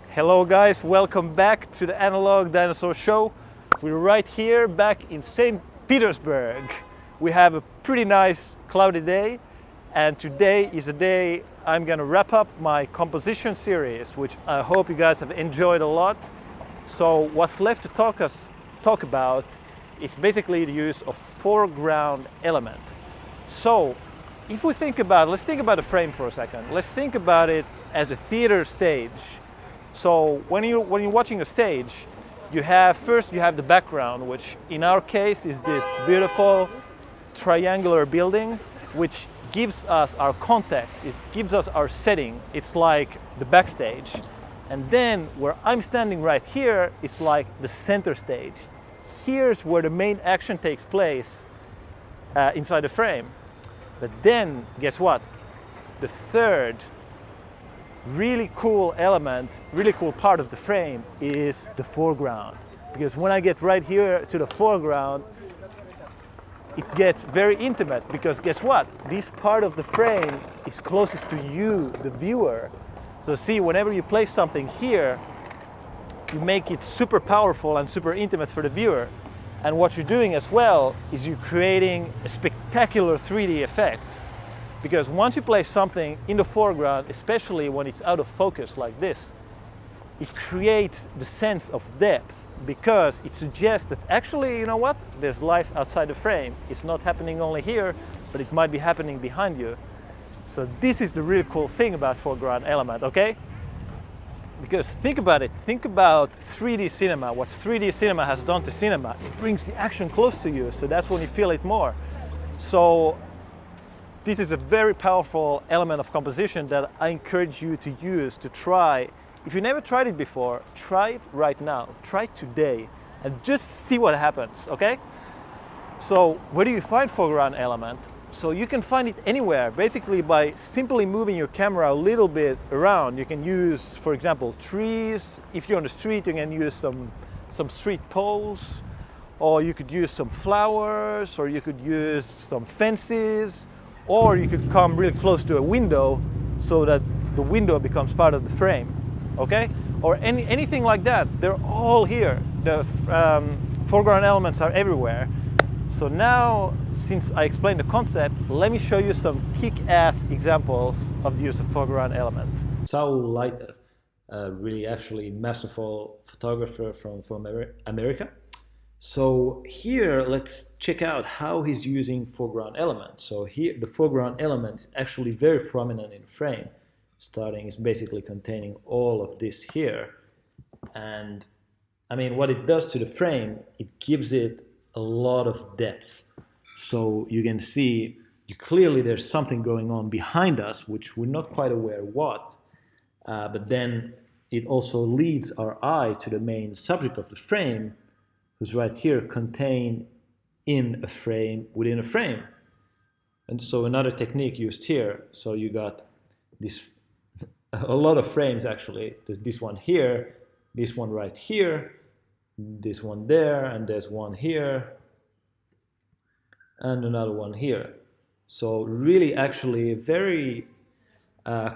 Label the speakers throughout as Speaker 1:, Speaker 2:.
Speaker 1: Hello guys, welcome back to the Analog Dinosaur Show. We're right here back in St. Petersburg. We have a pretty nice cloudy day, and today is a day I'm gonna wrap up my composition series, which I hope you guys have enjoyed a lot. So what's left to talk about is basically the use of foreground element. So if we think about, let's think about the frame for a second. Let's think about it as a theater stage. So when you're watching a stage, first you have the background, which in our case is this beautiful triangular building, which gives us our context, it gives us our setting. It's like the backstage. And then where I'm standing right here, it's like the center stage. Here's where the main action takes place inside the frame. But then, guess what? The third really cool element, really cool part of the frame is the foreground. Because when I get right here to the foreground, it gets very intimate, because guess what? This part of the frame is closest to you, the viewer. So see, whenever you place something here, you make it super powerful and super intimate for the viewer. And what you're doing as well is you're creating a spectacular 3D effect. Because once you place something in the foreground, especially when it's out of focus like this, it creates the sense of depth, because it suggests that actually, you know what? There's life outside the frame. It's not happening only here, but it might be happening behind you. So this is the really cool thing about foreground element, okay? Because think about it, think about 3D cinema, what 3D cinema has done to cinema. It brings the action close to you, so that's when you feel it more. So this is a very powerful element of composition that I encourage you to use, to try. If you never tried it before, try it right now, try it today, and just see what happens, okay? So where do you find foreground element? So you can find it anywhere, basically by simply moving your camera a little bit around. You can use, for example, trees. If you're on the street, you can use some street poles, or you could use some flowers, or you could use some fences, or you could come really close to a window so that the window becomes part of the frame, okay? Or anything like that. They're all here. The foreground elements are everywhere. So now, since I explained the concept, let me show you some kick-ass examples of the use of foreground element.
Speaker 2: Saul Leiter, a really actually masterful photographer from America. So here, let's check out how he's using foreground element. So here, the foreground element is actually very prominent in the frame. Starting is basically containing all of this here. And I mean, what it does to the frame, it gives it a lot of depth. So you can see clearly there's something going on behind us, which we're not quite aware what, but then it also leads our eye to the main subject of the frame, who's right here contained in a frame within a frame. And so another technique used here, so you got this, a lot of frames actually. There's this one here, this one right here, this one there, and there's one here, and another one here. So really actually a very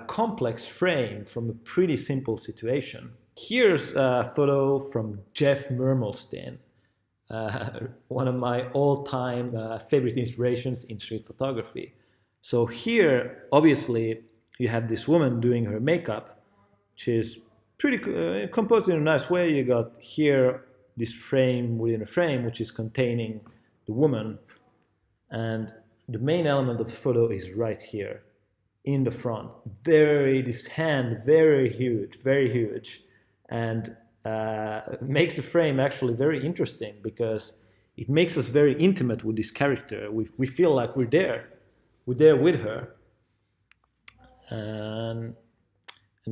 Speaker 2: complex frame from a pretty simple situation. Here's a photo from Jeff Mermelstein, one of my all-time favorite inspirations in street photography. So here, obviously, you have this woman doing her makeup, which is pretty composed in a nice way. You got here this frame within a frame, which is containing the woman, and the main element of the photo is right here in the front. This hand, very huge, and makes the frame actually very interesting, because it makes us very intimate with this character. We feel like we're there with her, and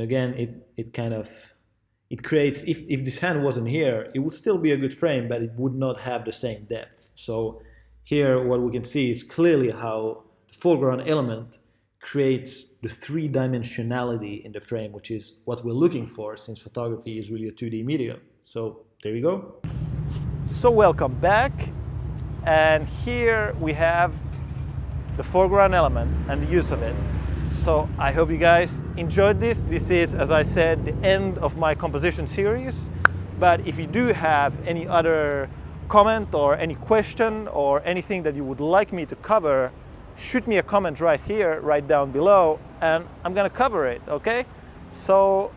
Speaker 2: again it creates, if this hand wasn't here, it would still be a good frame, but it would not have the same depth. So here what we can see is clearly how the foreground element creates the three-dimensionality in the frame, which is what we're looking for, since photography is really a 2D medium. So there you go.
Speaker 1: So welcome back, and here we have the foreground element and the use of it. So I hope you guys enjoyed this. This is, as I said, the end of my composition series. But if you do have any other comment or any question or anything that you would like me to cover, shoot me a comment right here, right down below, and I'm gonna cover it, okay? So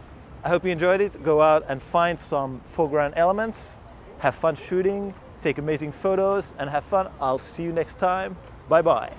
Speaker 1: I hope you enjoyed it. Go out and find some foreground elements, have fun shooting, take amazing photos, and have fun. I'll see you next time. Bye-bye.